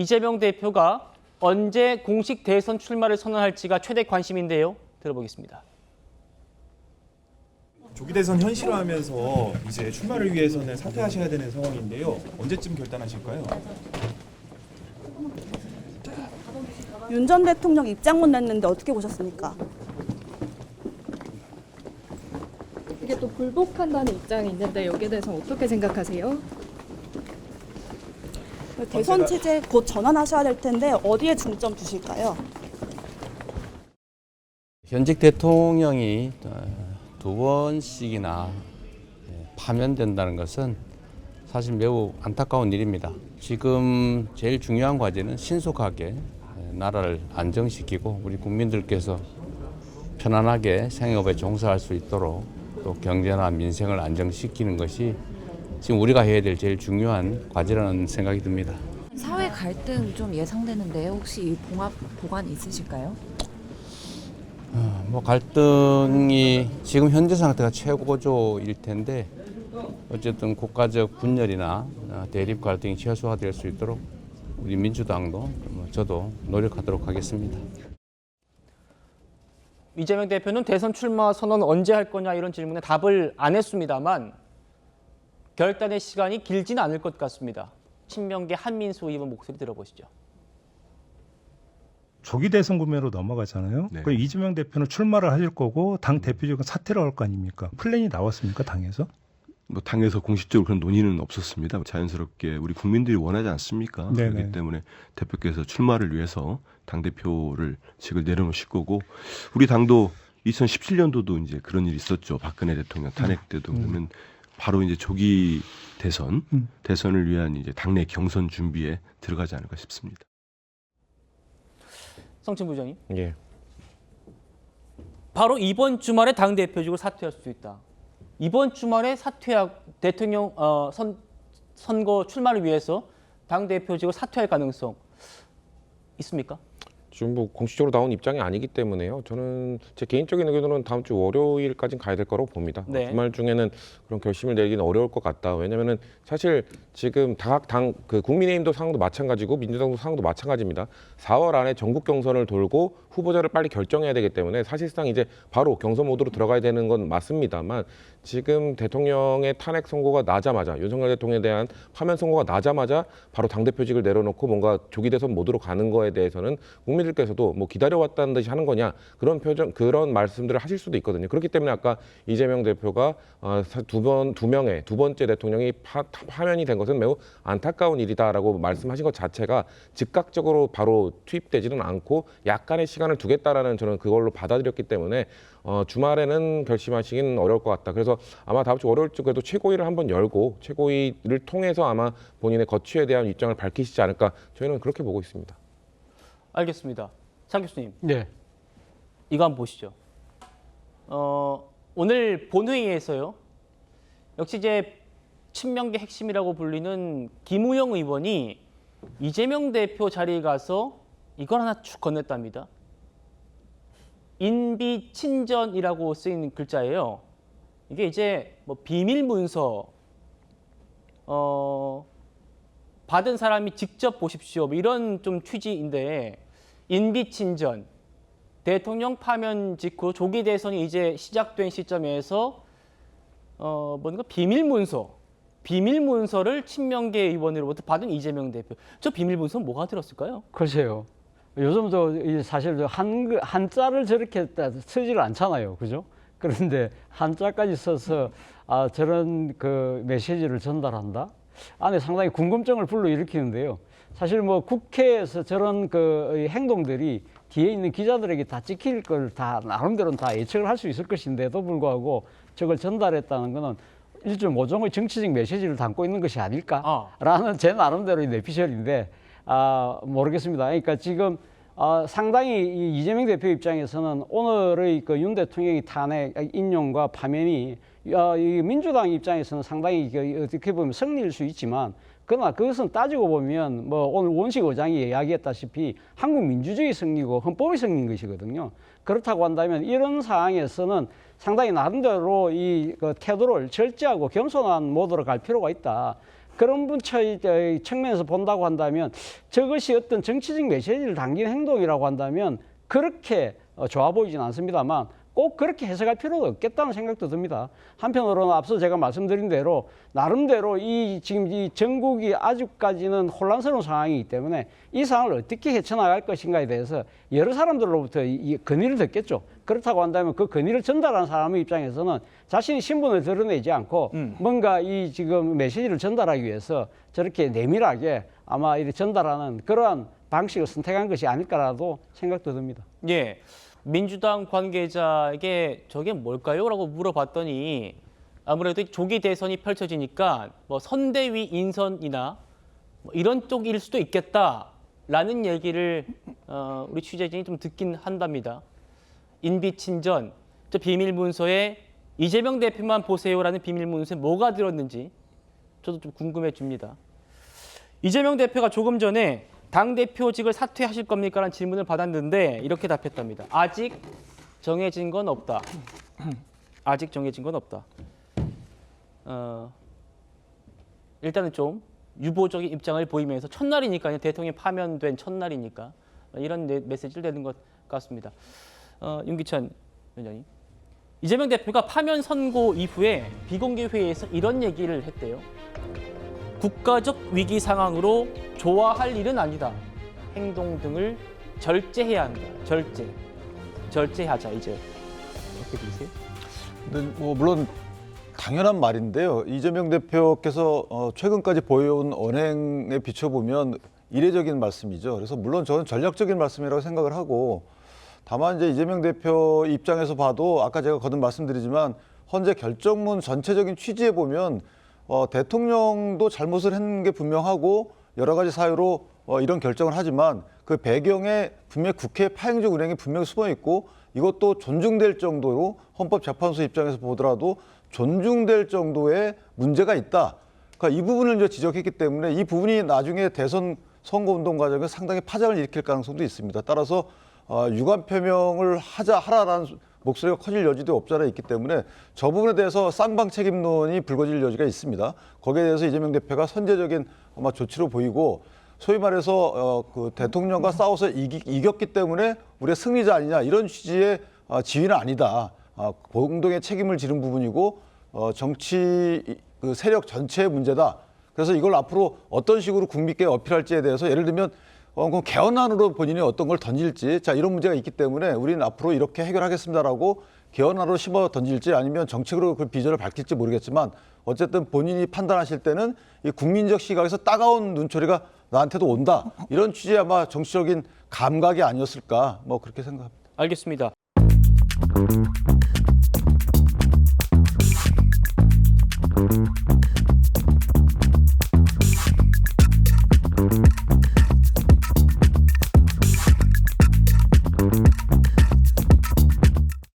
이재명 대표가 언제 공식 대선 출마를 선언할지가 최대 관심인데요. 들어보겠습니다. 조기 대선 현실화하면서 이제 출마를 위해서는 사퇴하셔야 되는 상황인데요. 언제쯤 결단하실까요? 윤 전 대통령 입장문 냈는데 어떻게 보셨습니까? 이게 또 불복한다는 입장이 있는데 여기에 대해서 어떻게 생각하세요? 대선 체제 곧 전환하셔야 될 텐데 어디에 중점 두실까요? 현직 대통령이 두 번씩이나 파면된다는 것은 사실 매우 안타까운 일입니다. 지금 제일 중요한 과제는 신속하게 나라를 안정시키고 우리 국민들께서 편안하게 생업에 종사할 수 있도록 또 경제나 민생을 안정시키는 것이 지금 우리가 해야 될 제일 중요한 과제라는 생각이 듭니다. 사회 갈등 좀 예상되는데요. 혹시 이 보관 있으실까요? 갈등이 지금 현재 상태가 최고조일 텐데 어쨌든 국가적 분열이나 대립 갈등이 최소화될 수 있도록 우리 민주당도 저도 노력하도록 하겠습니다. 이재명 대표는 대선 출마 선언 언제 할 거냐 이런 질문에 답을 안 했습니다만 결단의 시간이 길지는 않을 것 같습니다. 친명계 한민수 의원 목소리 들어보시죠. 조기 대선 구매로 넘어가잖아요. 네. 그럼 이재명 대표는 출마를 하실 거고 당 대표직은 사퇴를 할 거 아닙니까? 플랜이 나왔습니까, 당에서? 뭐 당에서 공식적으로 그런 논의는 없었습니다. 자연스럽게 우리 국민들이 원하지 않습니까? 네네. 그렇기 때문에 대표께서 출마를 위해서 당 대표를 직을 내려놓으실 거고 우리 당도 2017년도도 이제 그런 일이 있었죠. 박근혜 대통령 탄핵 때도 그러면 바로 이제 조기 대선을 위한 이제 당내 경선 준비에 들어가지 않을까 싶습니다. 성춘 부장님. 예. 바로 이번 주말에 당 대표직을 사퇴할 수 있다. 이번 주말에 대통령 선거 출마를 위해서 당 대표직을 사퇴할 가능성 있습니까? 지금 뭐 공식적으로 나온 입장이 아니기 때문에요. 저는 제 개인적인 의견으로는 다음 주 월요일까지는 가야 될 거라고 봅니다. 네. 주말 중에는 그런 결심을 내리기는 어려울 것 같다. 왜냐면은 사실 지금 각 당 그 국민의힘도 상황도 마찬가지고 민주당도 상황도 마찬가지입니다. 4월 안에 전국 경선을 돌고 후보자를 빨리 결정해야 되기 때문에 사실상 이제 바로 경선 모드로 들어가야 되는 건 맞습니다만 지금 대통령의 탄핵 선고가 나자마자 윤석열 대통령에 대한 파면 선고가 나자마자 바로 당대표직을 내려놓고 뭔가 조기 대선 모드로 가는 거에 대해서는 국민들께서도 뭐 기다려왔다는 듯이 하는 거냐 그런 말씀들을 하실 수도 있거든요. 그렇기 때문에 아까 이재명 대표가 두 명의 두 번째 대통령이 파면이 된 것은 매우 안타까운 일이다라고 말씀하신 것 자체가 즉각적으로 바로 투입되지는 않고 약간의 시간을 두겠다라는 저는 그걸로 받아들였기 때문에 주말에는 결심하시기는 어려울 것 같다. 그래서 아마 다음 주 월요일쯤 그래도 최고위를 한번 열고 최고위를 통해서 아마 본인의 거취에 대한 입장을 밝히시지 않을까 저희는 그렇게 보고 있습니다. 알겠습니다. 장 교수님. 네. 이거 한번 보시죠. 오늘 본회의에서요. 역시 이제 친명계 핵심이라고 불리는 김우영 의원이 이재명 대표 자리에 가서 이걸 하나 쭉 건넸답니다. 인비친전이라고 쓰인 글자예요. 이게 이제 뭐 비밀 문서 받은 사람이 직접 보십시오. 뭐 이런 좀 취지인데 인비친전 대통령 파면 직후 조기 대선이 이제 시작된 시점에서 뭔가 비밀 문서를 친명계 의원으로부터 받은 이재명 대표. 저 비밀 문서는 뭐가 들었을까요? 글쎄요. 요즘도 사실 한자를 저렇게 쓰지를 않잖아요. 그죠? 그런데 한자까지 써서 저런 그 메시지를 전달한다? 안에 상당히 궁금증을 불러일으키는데요. 사실 뭐 국회에서 저런 그 행동들이 뒤에 있는 기자들에게 다 찍힐 걸 다 나름대로는 다 예측을 할 수 있을 것인데도 불구하고 저걸 전달했다는 것은 일종 모종의 정치적 메시지를 담고 있는 것이 아닐까라는 제 나름대로의 내피셜인데 모르겠습니다. 그러니까 지금 상당히 이 이재명 대표 입장에서는 오늘의 그 윤 대통령의 탄핵 인용과 파면이 이 민주당 입장에서는 상당히 어떻게 보면 승리일 수 있지만 그러나 그것은 따지고 보면 뭐 오늘 원식 의장이 이야기했다시피 한국 민주주의 승리고 헌법의 승리인 것이거든요. 그렇다고 한다면 이런 상황에서는 상당히 나름대로 이 태도를 절제하고 겸손한 모드로 갈 필요가 있다. 그런 분처의 측면에서 본다고 한다면 저것이 어떤 정치적 메시지를 담긴 행동이라고 한다면 그렇게 좋아 보이진 않습니다만 꼭 그렇게 해석할 필요도 없겠다는 생각도 듭니다. 한편으로는 앞서 제가 말씀드린 대로 나름대로 지금 이 전국이 아직까지는 혼란스러운 상황이기 때문에 이 상황을 어떻게 헤쳐나갈 것인가에 대해서 여러 사람들로부터 이 건의를 듣겠죠. 그렇다고 한다면 그 건의를 전달하는 사람의 입장에서는 자신의 신분을 드러내지 않고 뭔가 이 지금 메시지를 전달하기 위해서 저렇게 내밀하게 아마 이렇게 전달하는 그러한 방식을 선택한 것이 아닐까라도 생각도 듭니다. 예. 민주당 관계자에게 저게 뭘까요? 라고 물어봤더니 아무래도 조기 대선이 펼쳐지니까 뭐 선대위 인선이나 뭐 이런 쪽일 수도 있겠다라는 얘기를 우리 취재진이 좀 듣긴 한답니다. 인비친전, 저 비밀문서에 이재명 대표만 보세요라는 비밀문서에 뭐가 들었는지 저도 좀 궁금해집니다. 이재명 대표가 조금 전에 당대표직을 사퇴하실 겁니까? 라는 질문을 받았는데 이렇게 답했답니다. 아직 정해진 건 없다. 아직 정해진 건 없다. 일단은 좀 유보적인 입장을 보이면서 첫날이니까 대통령이 파면된 첫날이니까 이런 메시지를 내는 것 같습니다. 윤기찬 위원장님. 이재명 대표가 파면 선고 이후에 비공개 회의에서 이런 얘기를 했대요. 국가적 위기 상황으로 좋아할 일은 아니다. 행동 등을 절제해야 한다. 절제하자 이제. 어떻게 보세요? 근데 뭐 물론 당연한 말인데요. 이재명 대표께서 최근까지 보여온 언행에 비춰보면 이례적인 말씀이죠. 그래서 물론 저는 전략적인 말씀이라고 생각을 하고 다만 이제 이재명 대표 입장에서 봐도 아까 제가 거듭 말씀드리지만 헌재 결정문 전체적인 취지에 보면 대통령도 잘못을 했는 게 분명하고 여러 가지 사유로 이런 결정을 하지만 그 배경에 분명히 국회 파행적 운행이 분명히 숨어 있고 이것도 존중될 정도로 헌법재판소 입장에서 보더라도 존중될 정도의 문제가 있다. 그러니까 이 부분을 이제 지적했기 때문에 이 부분이 나중에 대선 선거운동 과정에 상당히 파장을 일으킬 가능성도 있습니다. 따라서 유감 표명을 하라라는 목소리가 커질 여지도 없지 않아 있기 때문에 저 부분에 대해서 쌍방 책임론이 불거질 여지가 있습니다. 거기에 대해서 이재명 대표가 선제적인 아마 조치로 보이고 소위 말해서 그 대통령과 싸워서 이겼기 때문에 우리가 승리자 아니냐 이런 취지의 지위는 아니다. 공동의 책임을 지는 부분이고 정치 그 세력 전체의 문제다. 그래서 이걸 앞으로 어떤 식으로 국민께 어필할지에 대해서 예를 들면 개헌안으로 본인이 어떤 걸 던질지 자 이런 문제가 있기 때문에 우리는 앞으로 이렇게 해결하겠습니다라고 개헌안으로 씹어 던질지 아니면 정책으로 그 비전을 밝힐지 모르겠지만 어쨌든 본인이 판단하실 때는 이 국민적 시각에서 따가운 눈초리가 나한테도 온다 이런 취지의 아마 정치적인 감각이 아니었을까 뭐 그렇게 생각합니다. 알겠습니다.